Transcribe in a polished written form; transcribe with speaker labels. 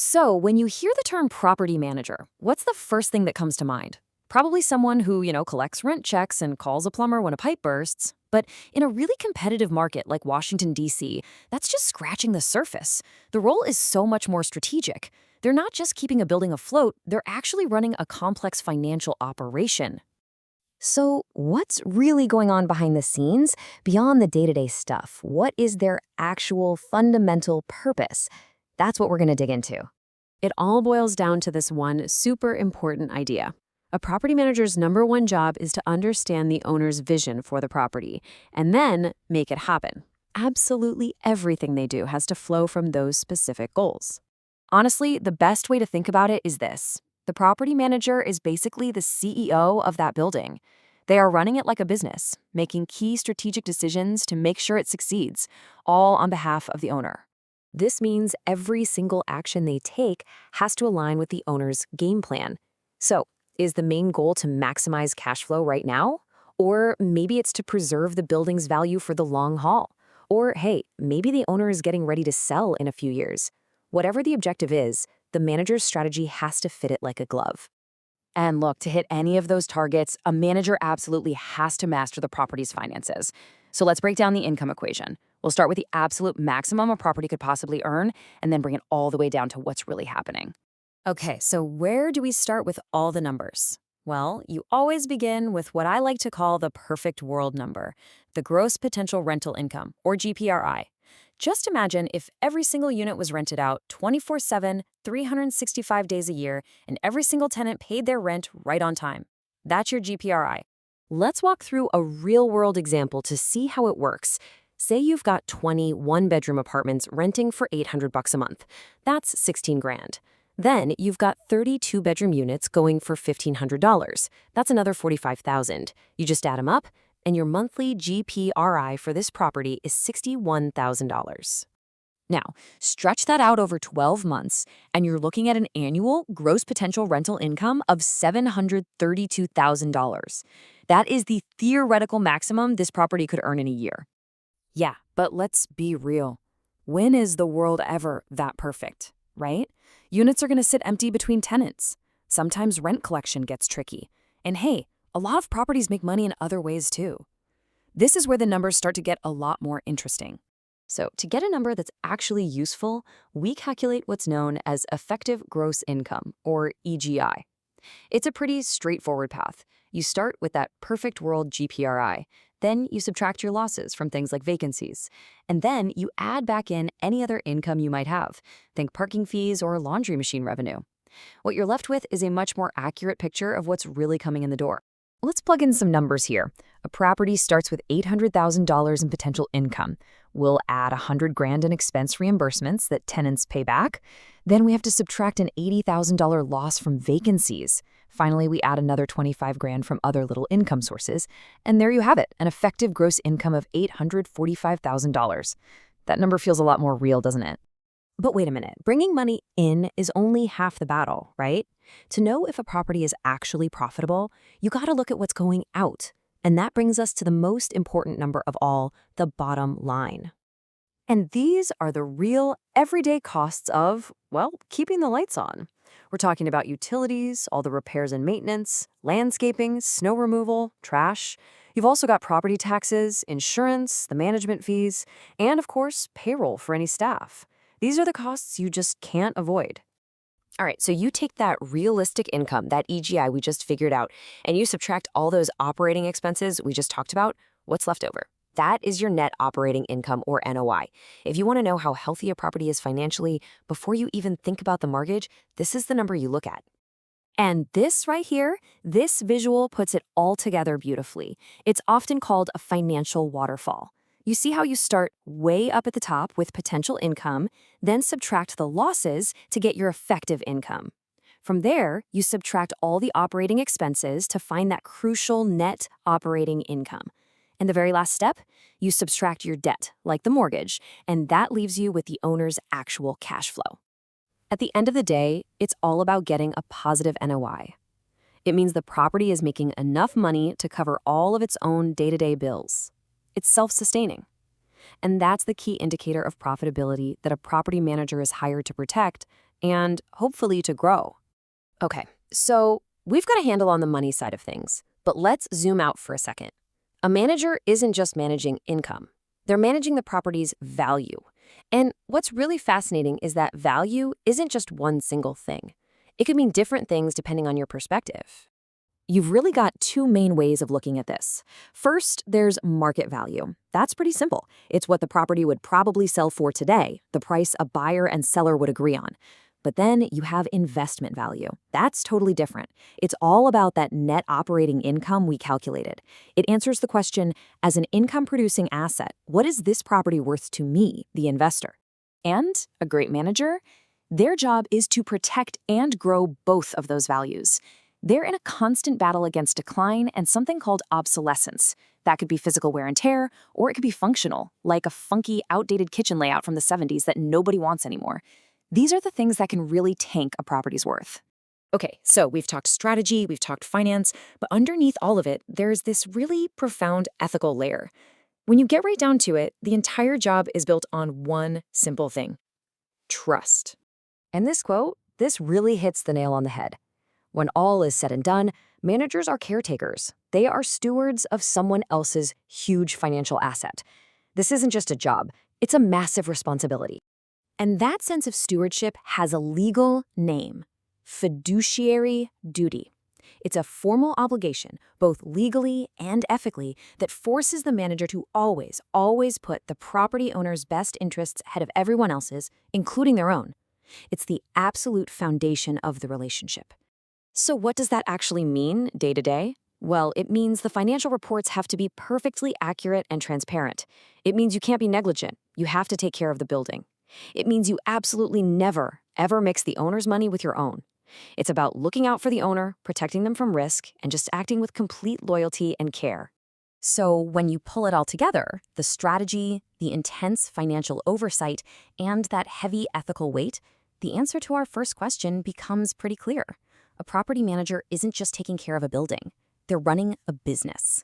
Speaker 1: So, when you hear the term property manager, what's the first thing that comes to mind? Probably someone who, collects rent checks and calls a plumber when a pipe bursts. But in a really competitive market like Washington, D.C., that's just scratching the surface. The role is so much more strategic. They're not just keeping a building afloat, they're actually running a complex financial operation. So, what's really going on behind the scenes, beyond the day-to-day stuff? What is their actual fundamental purpose? That's what we're going to dig into.
Speaker 2: It all boils down to this one super important idea. A property manager's number one job is to understand the owner's vision for the property and then make it happen. Absolutely everything they do has to flow from those specific goals. Honestly, the best way to think about it is this. The property manager is basically the CEO of that building. They are running it like a business, making key strategic decisions to make sure it succeeds, all on behalf of the owner. This means every single action they take has to align with the owner's game plan. So, is the main goal to maximize cash flow right now? Or maybe it's to preserve the building's value for the long haul? Or, hey, maybe the owner is getting ready to sell in a few years. Whatever the objective is, the manager's strategy has to fit it like a glove. And look, to hit any of those targets, a manager absolutely has to master the property's finances. So let's break down the income equation. We'll start with the absolute maximum a property could possibly earn, and then bring it all the way down to what's really happening. Okay, so where do we start with all the numbers? Well, you always begin with what I like to call the perfect world number, the gross potential rental income, or GPRI. Just imagine if every single unit was rented out 24/7, 365 days a year, and every single tenant paid their rent right on time. That's your GPRI. Let's walk through a real-world example to see how it works. Say you've got 20 one-bedroom apartments renting for $800 a month. That's 16 grand. Then you've got 30 two-bedroom units going for $1,500. That's another 45,000. You just add them up, and your monthly GPRI for this property is $61,000. Now, stretch that out over 12 months, and you're looking at an annual gross potential rental income of $732,000. That is the theoretical maximum this property could earn in a year. Yeah, but let's be real. When is the world ever that perfect, right? Units are going to sit empty between tenants. Sometimes rent collection gets tricky. And hey, a lot of properties make money in other ways too. This is where the numbers start to get a lot more interesting. So to get a number that's actually useful, we calculate what's known as effective gross income, or EGI. It's a pretty straightforward path. You start with that perfect world GPRI. Then you subtract your losses from things like vacancies. And then you add back in any other income you might have. Think parking fees or laundry machine revenue. What you're left with is a much more accurate picture of what's really coming in the door. Let's plug in some numbers here. A property starts with $800,000 in potential income. We'll add 100 grand in expense reimbursements that tenants pay back. Then we have to subtract an $80,000 loss from vacancies. Finally, we add another 25 grand from other little income sources. And there you have it, an effective gross income of $845,000. That number feels a lot more real, doesn't it? But wait a minute, bringing money in is only half the battle, right? To know if a property is actually profitable, you gotta look at what's going out. And that brings us to the most important number of all, the bottom line. And these are the real everyday costs of, well, keeping the lights on. We're talking about utilities, all the repairs and maintenance, landscaping, snow removal, trash. You've also got property taxes, insurance, the management fees, and of course, payroll for any staff. These are the costs you just can't avoid. All right, so you take that realistic income, that EGI we just figured out, and you subtract all those operating expenses we just talked about, what's left over? That is your net operating income, or NOI. If you want to know how healthy a property is financially, before you even think about the mortgage, this is the number you look at. And this right here, this visual puts it all together beautifully. It's often called a financial waterfall. You see how you start way up at the top with potential income, then subtract the losses to get your effective income. From there, you subtract all the operating expenses to find that crucial net operating income. And the very last step, you subtract your debt, like the mortgage, and that leaves you with the owner's actual cash flow. At the end of the day, it's all about getting a positive NOI. It means the property is making enough money to cover all of its own day-to-day bills. It's self-sustaining. And that's the key indicator of profitability that a property manager is hired to protect and hopefully to grow. Okay, so we've got a handle on the money side of things, but let's zoom out for a second. A manager isn't just managing income. They're managing the property's value. And what's really fascinating is that value isn't just one single thing. It could mean different things depending on your perspective. You've really got two main ways of looking at this. First, there's market value. That's pretty simple. It's what the property would probably sell for today, the price a buyer and seller would agree on. But then you have investment value. That's totally different. It's all about that net operating income we calculated. It answers the question, as an income-producing asset, what is this property worth to me, the investor? And a great manager? Their job is to protect and grow both of those values. They're in a constant battle against decline and something called obsolescence. That could be physical wear and tear, or it could be functional, like a funky, outdated kitchen layout from the 70s that nobody wants anymore. These are the things that can really tank a property's worth. Okay, so we've talked strategy, we've talked finance, but underneath all of it, there's this really profound ethical layer. When you get right down to it, the entire job is built on one simple thing: trust. And this really hits the nail on the head. When all is said and done, managers are caretakers. They are stewards of someone else's huge financial asset. This isn't just a job, it's a massive responsibility. And that sense of stewardship has a legal name: fiduciary duty. It's a formal obligation, both legally and ethically, that forces the manager to always put the property owner's best interests ahead of everyone else's, including their own. It's the absolute foundation of the relationship. So what does that actually mean day to day? Well, it means the financial reports have to be perfectly accurate and transparent. It means you can't be negligent. You have to take care of the building. It means you absolutely never, ever mix the owner's money with your own. It's about looking out for the owner, protecting them from risk, and just acting with complete loyalty and care. So when you pull it all together, the strategy, the intense financial oversight, and that heavy ethical weight, the answer to our first question becomes pretty clear. A property manager isn't just taking care of a building. They're running a business.